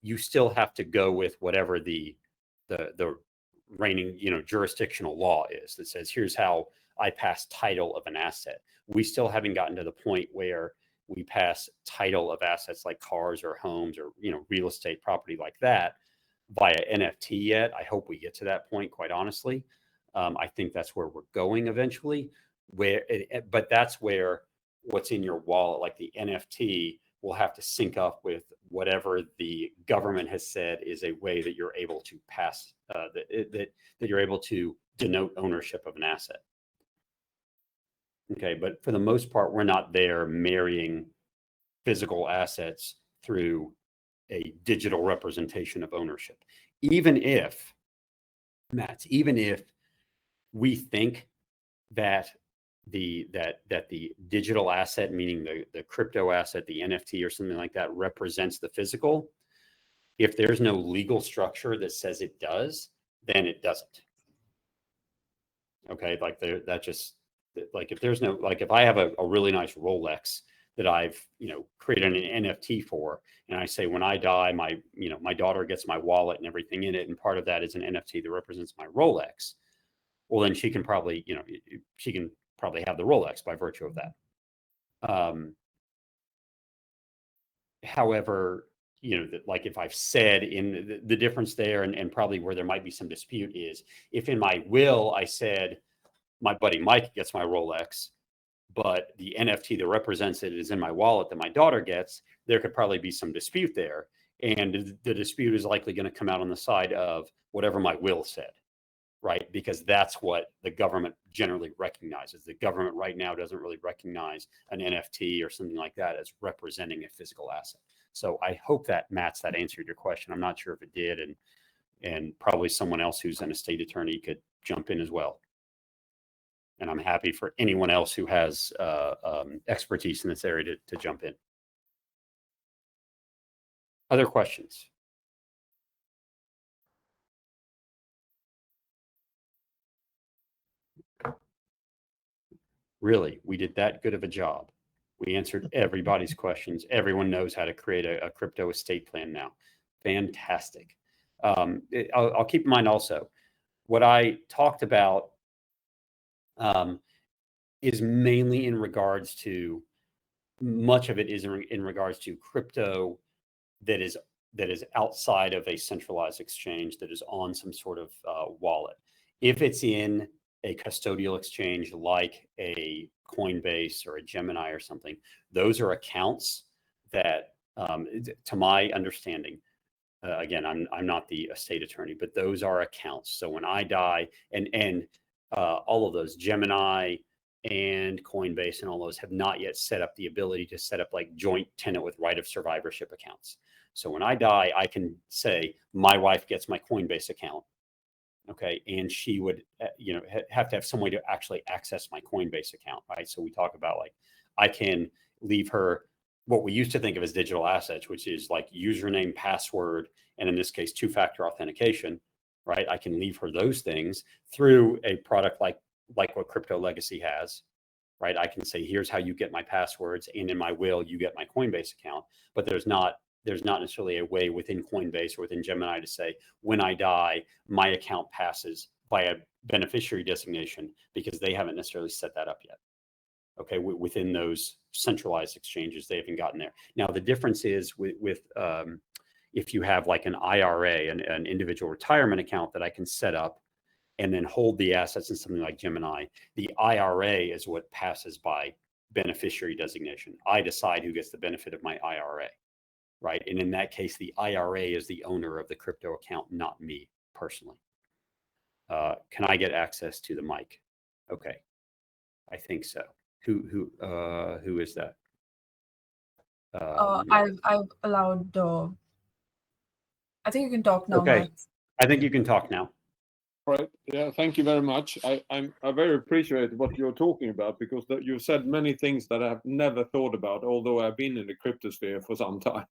you still have to go with whatever the reigning jurisdictional law is that says here's how I pass title of an asset. We still haven't gotten to the point where we pass title of assets like cars or homes or, you know, real estate property like that via NFT yet. I hope we get to that point, quite honestly. I think that's where we're going eventually, but that's where what's in your wallet, like the NFT, will have to sync up with whatever the government has said is a way that you're able to pass, that you're able to denote ownership of an asset. Okay, but for the most part, we're not there marrying physical assets through a digital representation of ownership. Even if, Matt, even if we think that the digital asset, meaning the crypto asset, the NFT or something like that, represents the physical, if there's no legal structure that says it does, then it doesn't. Okay, like that just, like if there's no, like if I have a really nice Rolex that I've, you know, created an NFT for, and I say when I die, my, you know, my daughter gets my wallet and everything in it, and part of that is an NFT that represents my Rolex, well, then she can probably, you know, she can probably have the Rolex by virtue of that. However, you know, like if I've said in the difference there, and probably where there might be some dispute is if in my will I said my buddy Mike gets my Rolex, but the NFT that represents it is in my wallet that my daughter gets, there could probably be some dispute there. And the dispute is likely going to come out on the side of whatever my will said, right? Because that's what the government generally recognizes. The government right now doesn't really recognize an NFT or something like that as representing a physical asset. So I hope that, Matt, that answered your question. I'm not sure if it did, and probably someone else who's an estate attorney could jump in as well. And I'm happy for anyone else who has expertise in this area to jump in. Other questions? Really, we did that good of a job. We answered everybody's questions. Everyone knows how to create a crypto estate plan now. Fantastic. I'll keep in mind also, what I talked about is mainly in regards to, much of it is in regards to crypto that is outside of a centralized exchange, that is on some sort of wallet. If it's in a custodial exchange like a Coinbase or a Gemini or something, those are accounts that, to my understanding, again, I'm not the estate attorney, but those are accounts. So when I die, and all of those, Gemini and Coinbase and all those, have not yet set up the ability to set up like joint tenant with right of survivorship accounts. So when I die, I can say my wife gets my Coinbase account, okay, and she would, you know, have to have some way to actually access my Coinbase account, right? So we talk about, like, I can leave her what we used to think of as digital assets, which is like username, password, and in this case, two-factor authentication, right? I can leave her those things through a product like what Cryptolegacy has, right? I can say, here's how you get my passwords, and in my will, you get my Coinbase account. But there's not necessarily a way within Coinbase or within Gemini to say, when I die, my account passes by a beneficiary designation, because they haven't necessarily set that up yet. Okay, within those centralized exchanges, they haven't gotten there. Now, the difference is with if you have like an IRA, an individual retirement account that I can set up and then hold the assets in something like Gemini, the IRA is what passes by beneficiary designation. I decide who gets the benefit of my IRA, right? And in that case, the IRA is the owner of the crypto account, not me personally. Can I get access to the mic? Okay, I think so. Who is that? I've allowed. I think you can talk now, okay. Matt. I think you can talk now. Right. Yeah. Thank you very much. I very appreciate what you're talking about, because you said many things that I've never thought about, although I've been in the cryptosphere for some time.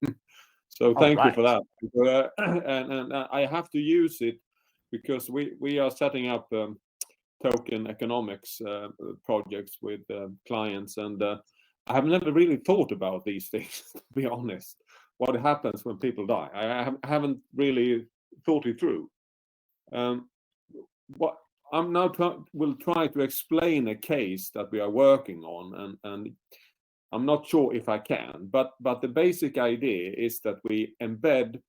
So thank you for that. And I have to use it because we are setting up token economics projects with clients, and I have never really thought about these things, to be honest. What happens when people die? I haven't really thought it through. What I'm now will try to explain a case that we are working on, and I'm not sure if I can, but the basic idea is that we embed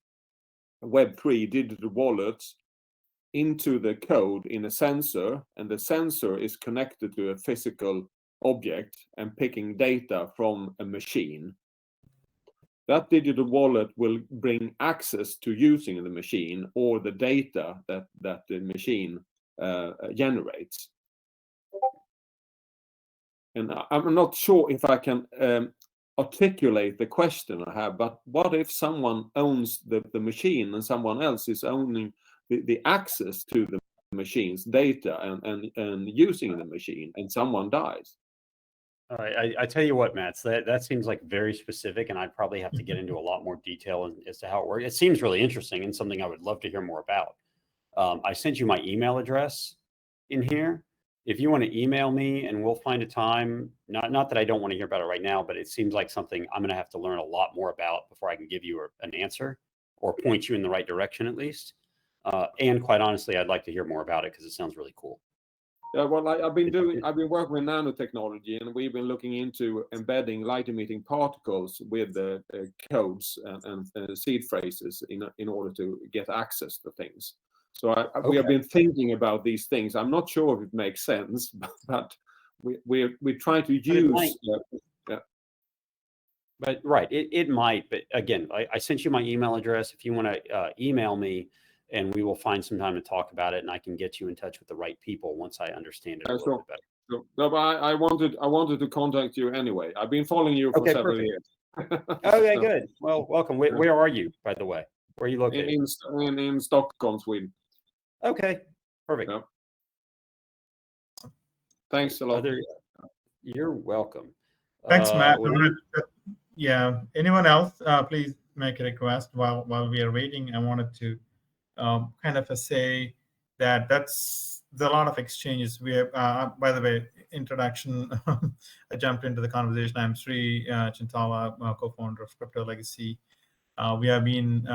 Web3 digital wallets into the code in a sensor, and the sensor is connected to a physical object and picking data from a machine. That digital wallet will bring access to using the machine or the data that the machine generates. And I'm not sure if I can articulate the question I have, but what if someone owns the machine and someone else is owning the access to the machine's data and using the machine, and someone dies? I tell you what, Matt, that seems like very specific, and I'd probably have to get into a lot more detail as to how it works. It seems really interesting and something I would love to hear more about. I sent you my email address in here. If you want to email me, and we'll find a time, not that I don't want to hear about it right now, but it seems like something I'm going to have to learn a lot more about before I can give you an answer or point you in the right direction at least. And quite honestly, I'd like to hear more about it because it sounds really cool. Yeah, well, I've been working with nanotechnology, and we've been looking into embedding light-emitting particles with the codes and seed phrases in order to get access to things. So we have been thinking about these things. I'm not sure if it makes sense, but we're trying to use. But right, it might. But again, I sent you my email address. If you want to email me, and we will find some time to talk about it, and I can get you in touch with the right people once I understand it a little bit better. No, but I wanted to contact you anyway. I've been following you for several years. Okay, good. Well, welcome. Where are you, by the way? Where are you located? In Stockholm, Sweden. Okay, perfect. Yeah. Thanks a lot. You're welcome. Thanks, Matt. Yeah. Anyone else? Please make a request while we are waiting. I wanted to kind of say that there's a lot of exchanges. We have, by the way, introduction. I jumped into the conversation. I'm Sri Chintala, co-founder of Cryptolegacy. We have been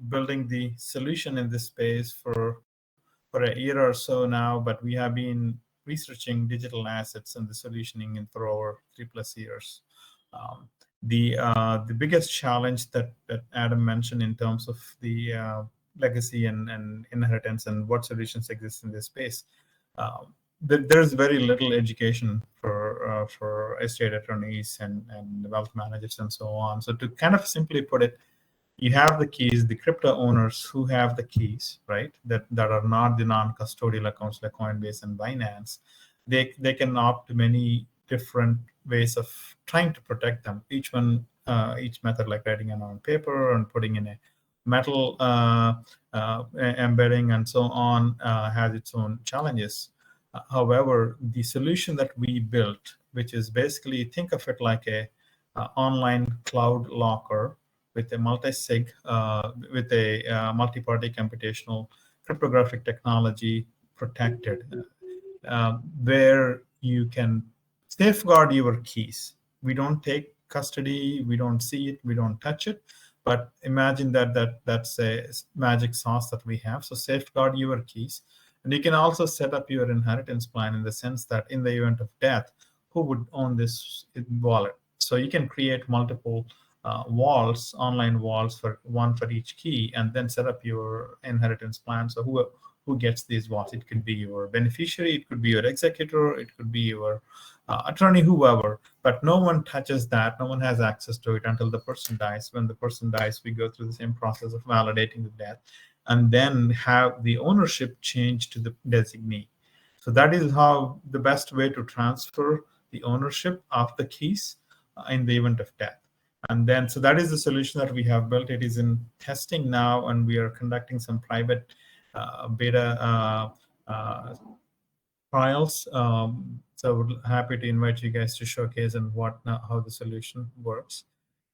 building the solution in this space for a year or so now, but we have been researching digital assets and the solutioning for over 3+ years. The biggest challenge that Adam mentioned in terms of the legacy and inheritance and what solutions exist in this space, there's very little education for estate attorneys and wealth managers and so on. So to kind of simply put it, you have the keys, the crypto owners who have the keys, right? That are not the non-custodial accounts like Coinbase and Binance. They can opt to many different ways of trying to protect them. Each method, like writing it on paper and putting in a metal embedding and so on, has its own challenges. However, the solution that we built, which is basically, think of it like a online cloud locker with a multi-sig, with a multi-party computational cryptographic technology protected, where you can safeguard your keys. We don't take custody, we don't see it, we don't touch it, but imagine that's a magic sauce that we have. So safeguard your keys. And you can also set up your inheritance plan in the sense that in the event of death, who would own this wallet? So you can create multiple walls, online walls, one for each key, and then set up your inheritance plan. So who gets these walls? It could be your beneficiary, it could be your executor, it could be your attorney, whoever, but no one touches that. No one has access to it until the person dies. When the person dies, we go through the same process of validating the death and then have the ownership change to the designee. So that is how the best way to transfer the ownership of the keys in the event of death. And then, so that is the solution that we have built. It is in testing now, and we are conducting some private beta trials. So we're happy to invite you guys to showcase and how the solution works.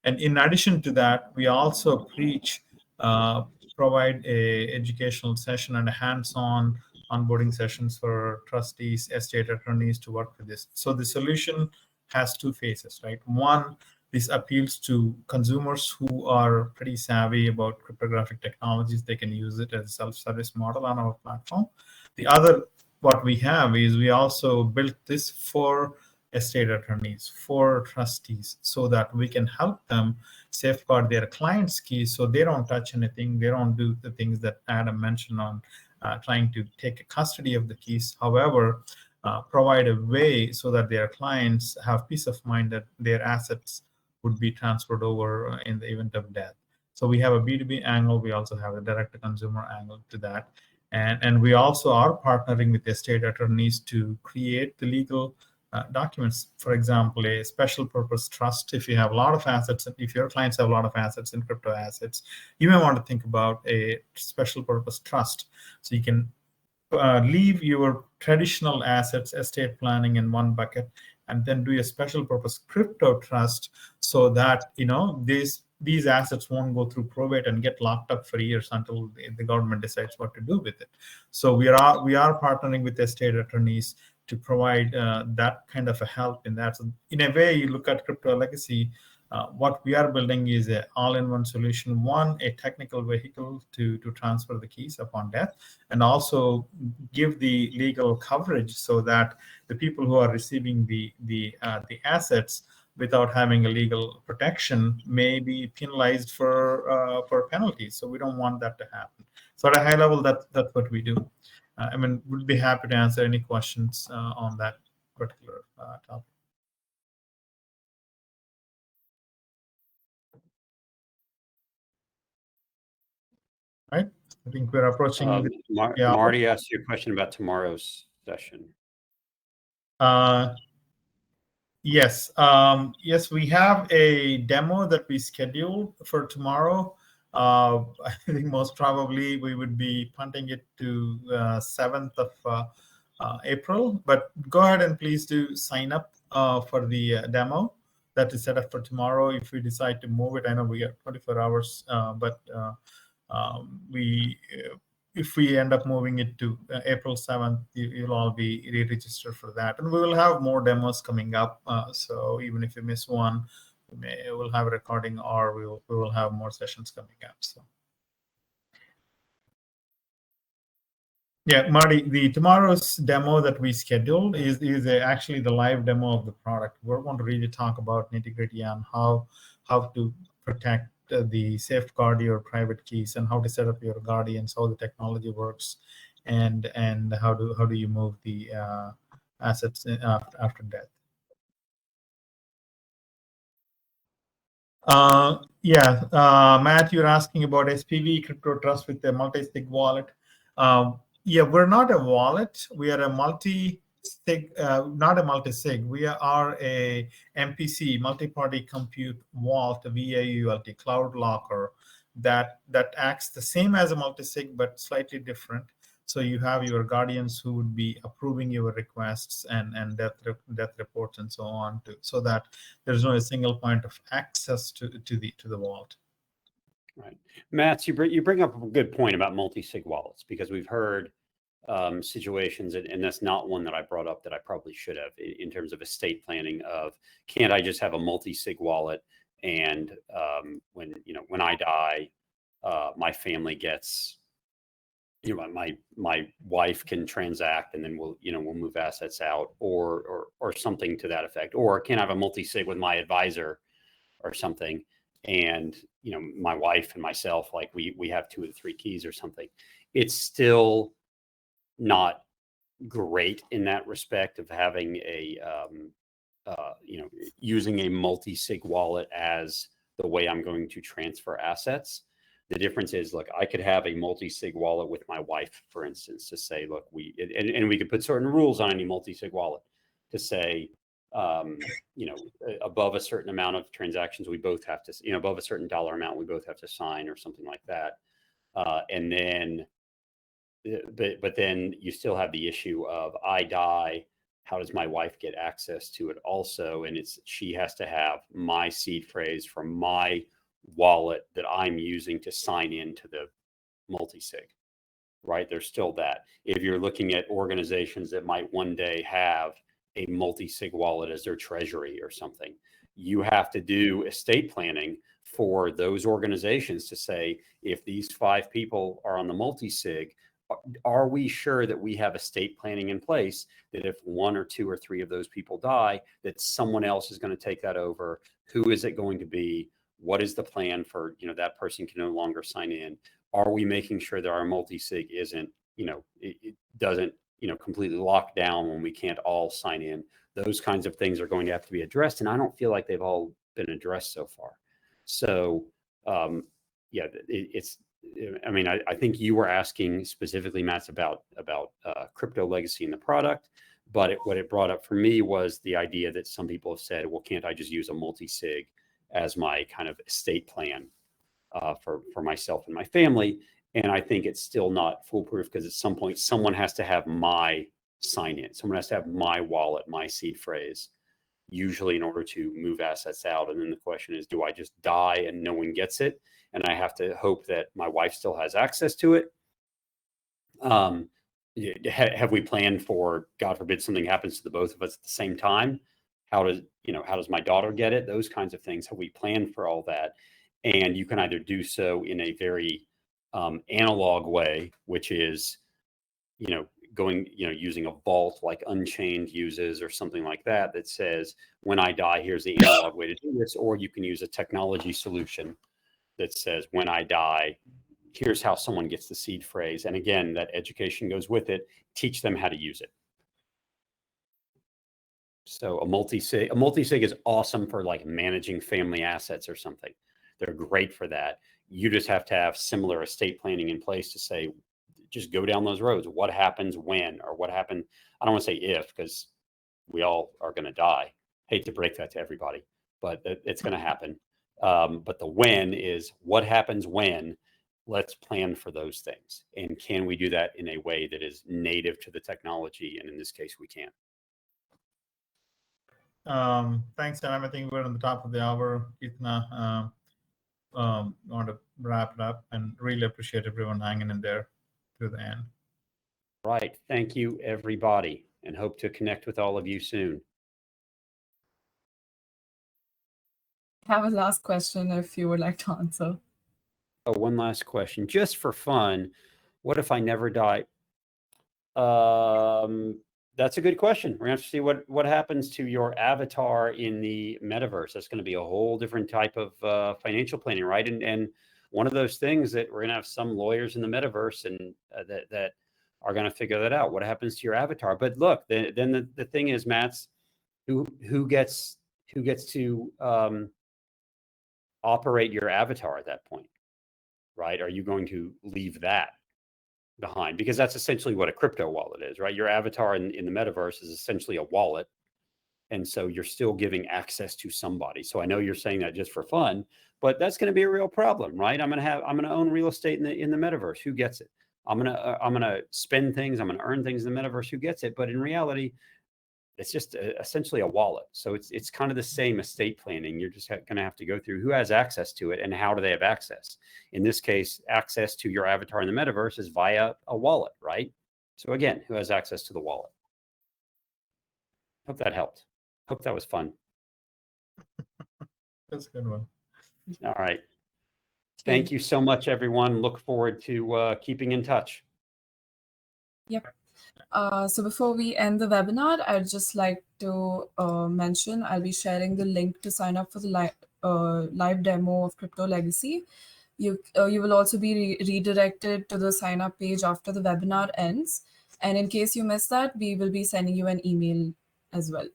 And in addition to that, we also provide a educational session and a hands-on onboarding sessions for trustees, estate attorneys to work with this. So the solution has two phases, right? One, this appeals to consumers who are pretty savvy about cryptographic technologies. They can use it as a self-service model on our platform. The other, what we have is we also built this for estate attorneys, for trustees, so that we can help them safeguard their clients' keys so they don't touch anything. They don't do the things that Adam mentioned on trying to take custody of the keys. However, provide a way so that their clients have peace of mind that their assets would be transferred over in the event of death. So we have a B2B angle. We also have a direct-to-consumer angle to that. And we also are partnering with estate attorneys to create the legal documents. For example, a special purpose trust. If you have a lot of assets, if your clients have a lot of assets in crypto assets, you may want to think about a special purpose trust. So you can leave your traditional assets, estate planning in one bucket, and then do a special purpose crypto trust so that these assets won't go through probate and get locked up for years until the government decides what to do with it. So we are partnering with estate attorneys to provide that kind of a help in that. So in a way, you look at Cryptolegacy, what we are building is an all-in-one solution. One, a technical vehicle to transfer the keys upon death, and also give the legal coverage so that the people who are receiving the assets without having a legal protection may be penalized for penalties. So we don't want that to happen. So at a high level, that's what we do. We'll be happy to answer any questions on that particular topic. Right? I think we're approaching. Marty asked you a question about tomorrow's session. Yes. Yes, we have a demo that we scheduled for tomorrow. I think most probably we would be punting it to 7th of April. But go ahead and please do sign up for the demo that is set up for tomorrow. If we decide to move it, I know we have 24 hours, but if we end up moving it to April 7th, you'll all be re-registered for that. And we will have more demos coming up. So even if you miss one, we'll have a recording, or we will have more sessions coming up. So yeah, Marty, the tomorrow's demo that we scheduled is actually the live demo of the product. We're going to really talk about nitty-gritty on how to protect the safeguard your private keys, and how to set up your guardians, how the technology works, and how do you move the assets after death. Matt, you're asking about SPV crypto trust with a multi-sig wallet. Yeah, we're not a wallet. We are a multi-sig, not a multi-sig. We are a MPC, multi-party compute vault, VAULT, cloud locker, that acts the same as a multi-sig, but slightly different. So you have your guardians who would be approving your requests and death reports and so on, so that there's no single point of access to the vault. Right, Matt, you bring up a good point about multi-sig wallets, because we've heard situations, and that's not one that I brought up that I probably should have, in terms of estate planning of, can't I just have a multi-sig wallet, and when I die, my family gets, my wife can transact, and then we'll move assets out, or something to that effect. Or can I have a multi-sig with my advisor or something, and my wife and myself, like we have 2 of the 3 keys or something. It's still not great in that respect of having a using a multi-sig wallet as the way I'm going to transfer assets. The difference is, look, I could have a multi-sig wallet with my wife, for instance, to say, look, we could put certain rules on any multi-sig wallet to say, above a certain amount of transactions, we both have to, above a certain dollar amount, we both have to sign, or something like that. And then, but then you still have the issue of, I die, how does my wife get access to it also? And she has to have my seed phrase from my wallet that I'm using to sign into the multi-sig, right? There's still that. If you're looking at organizations that might one day have a multi-sig wallet as their treasury or something, you have to do estate planning for those organizations to say, if these 5 people are on the multi-sig, are we sure that we have estate planning in place that if 1 or 2 or 3 of those people die, that someone else is going to take that over? Who is it going to be? What is the plan for, that person can no longer sign in? Are we making sure that our multi-sig isn't, it doesn't, completely lock down when we can't all sign in? Those kinds of things are going to have to be addressed. And I don't feel like they've all been addressed so far. So, yeah, I think you were asking specifically, Matt, about crypto legacy in the product, but what it brought up for me was the idea that some people have said, well, can't I just use a multi-sig as my kind of estate plan for myself and my family? And I think it's still not foolproof, because at some point someone has to have my sign in, someone has to have my wallet, my seed phrase, usually in order to move assets out. And then the question is, do I just die and no one gets it, and I have to hope that my wife still has access to it? Have we planned for, God forbid, something happens to the both of us at the same time? How does my daughter get it? Those kinds of things. Have we planned for all that? And you can either do so in a very analog way, which is, using a vault like Unchained uses, or something like that, that says, when I die, here's the analog way to do this. Or you can use a technology solution that says, when I die, here's how someone gets the seed phrase. And again, that education goes with it. Teach them how to use it. So a multi-sig is awesome for like managing family assets or something. They're great for that. You just have to have similar estate planning in place to say, just go down those roads. What happens when, or what happened? I don't want to say if, because we all are going to die. Hate to break that to everybody, but it's going to happen. But the when is what happens when. Let's plan for those things. And can we do that in a way that is native to the technology? And in this case, we can. Thanks, Adam. I think we're on the top of the hour. Keithna, want to wrap it up, and really appreciate everyone hanging in there through the end. Right. Thank you, everybody, and hope to connect with all of you soon. I have a last question if you would like to answer. Oh, one last question, just for fun. What if I never die? That's a good question. We're going to have to see what happens to your avatar in the metaverse. That's going to be a whole different type of financial planning, right? And one of those things that we're going to have some lawyers in the metaverse and that are going to figure that out. What happens to your avatar? But look, then the thing is, Matt's, who gets to operate your avatar at that point, right? Are you going to leave that behind? Because that's essentially what a crypto wallet is, right? Your avatar in the metaverse is essentially a wallet. And so you're still giving access to somebody. So I know you're saying that just for fun, but that's going to be a real problem, right? I'm going to own real estate in the metaverse. Who gets it? I'm going to spend things. I'm going to earn things in the metaverse. Who gets it? But in reality, it's just essentially a wallet. So it's kind of the same estate planning. You're just going to have to go through who has access to it and how do they have access. In this case, access to your avatar in the metaverse is via a wallet, right? So again, who has access to the wallet? Hope that helped. Hope that was fun. That's a good one. All right. Thank you so much, everyone. Look forward to keeping in touch. Yep. So before we end the webinar, I'd just like to mention I'll be sharing the link to sign up for the live demo of Crypto Legacy. You will also be redirected to the sign up page after the webinar ends. And in case you missed that, we will be sending you an email as well.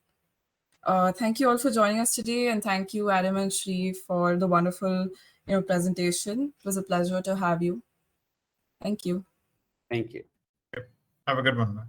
Thank you all for joining us today, and thank you, Adam and Shri, for the wonderful presentation. It was a pleasure to have you. Thank you. Thank you. Have a good one.